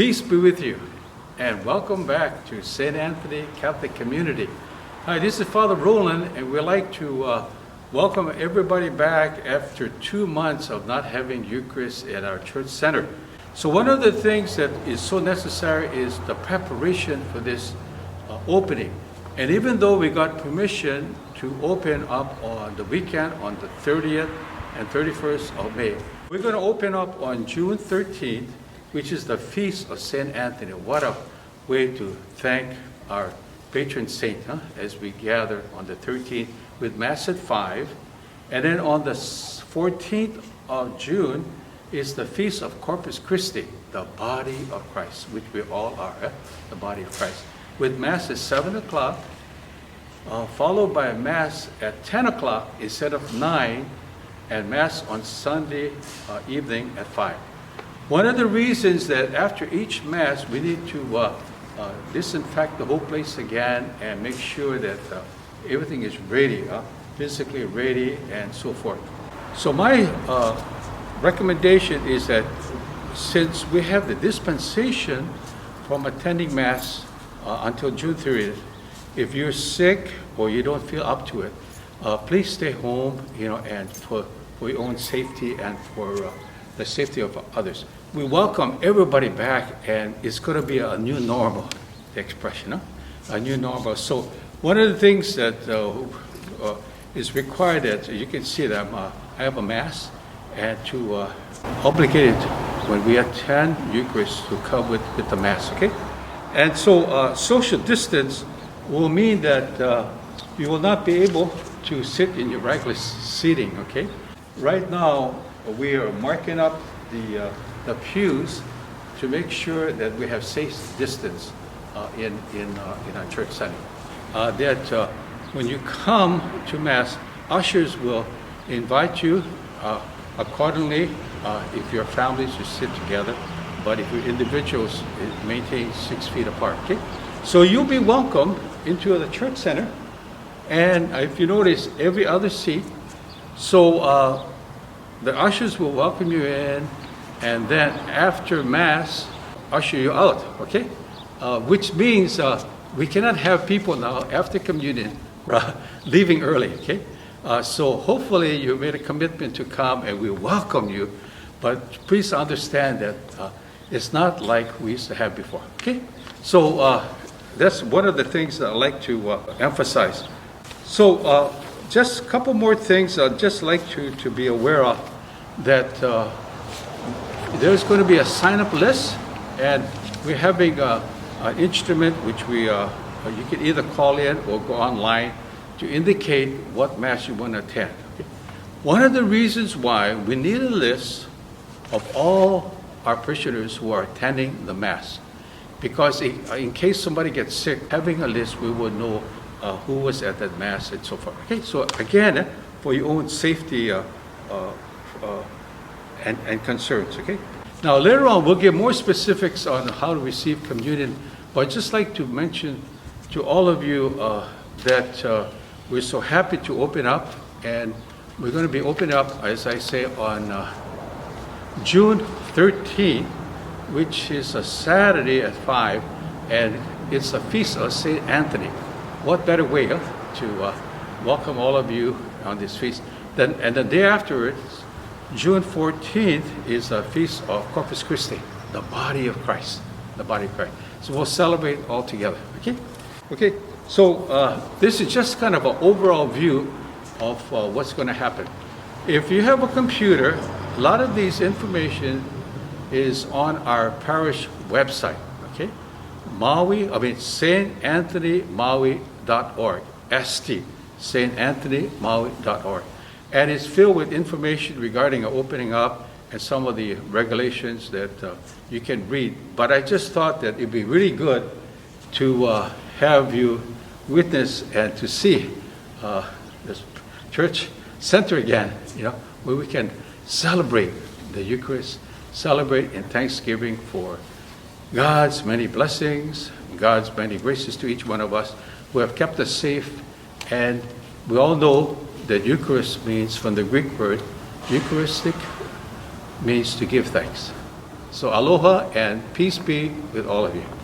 Peace be with you, and welcome back to St. Anthony Catholic Community. Hi, this is Father Roland, and we'd like to welcome everybody back after 2 months of not having Eucharist at our church center. So one of the things that is so necessary is the preparation for this opening. And even though we got permission to open up on the weekend on the 30th and 31st of May, we're going to open up on June 13th, which is the Feast of St. Anthony. What a way to thank our patron saint as we gather on the 13th with Mass at 5. And then on the 14th of June is the Feast of Corpus Christi, the body of Christ, which we all are, the body of Christ, with Mass at 7 o'clock, followed by a Mass at 10 o'clock instead of 9, and Mass on Sunday evening at 5. One of the reasons that after each Mass we need to disinfect the whole place again and make sure that everything is ready, physically ready and so forth. So my recommendation is that since we have the dispensation from attending Mass until June 30th, if you're sick or you don't feel up to it, please stay home, and for your own safety and for the safety of others. We welcome everybody back, and it's going to be a new normal, the expression, a new normal. So one of the things that is required that you can see that I have a Mass, and to obligated when we attend Eucharist to come with the Mass, okay? And so social distance will mean that you will not be able to sit in your regular seating, okay? Right now, we are marking up the pews to make sure that we have safe distance in our church center. That when you come to Mass, ushers will invite you accordingly. If your families, you sit together, but if you're individuals, maintain 6 feet apart. Okay, so you'll be welcome into the church center, and if you notice, every other seat. So the ushers will welcome you in, and then after Mass, usher you out, okay? Which means we cannot have people now after communion leaving early, okay? So hopefully you made a commitment to come, and we welcome you, but please understand that it's not like we used to have before, okay? So that's one of the things that I'd like to emphasize. So just a couple more things I'd just like to be aware of, that there's going to be a sign-up list, and we're having an instrument which you can either call in or go online to indicate what Mass you want to attend. Okay? One of the reasons why we need a list of all our parishioners who are attending the Mass, because in case somebody gets sick, having a list, we will know who was at that Mass and so forth. Okay, so again, for your own safety and concerns, okay? Now later on we'll give more specifics on how to receive communion, but I'd just like to mention to all of you that we're so happy to open up, and we're going to be opening up, as I say, on June 13th, which is a Saturday at 5, and it's a Feast of St. Anthony. What better way to welcome all of you on this feast? And the day afterwards, June 14th, is a Feast of Corpus Christi, the body of Christ, the body of Christ. So we'll celebrate all together, okay? Okay, so this is just kind of an overall view of what's going to happen. If you have a computer, a lot of these information is on our parish website, okay? St. Anthony Maui.org, St. Anthony Maui.org. And it's filled with information regarding opening up and some of the regulations that you can read. But I just thought that it'd be really good to have you witness and to see this church center again, where we can celebrate the Eucharist, celebrate in thanksgiving for God's many blessings, God's many graces to each one of us who have kept us safe. And we all know that Eucharist means, from the Greek word, Eucharistic, means to give thanks. So aloha and peace be with all of you.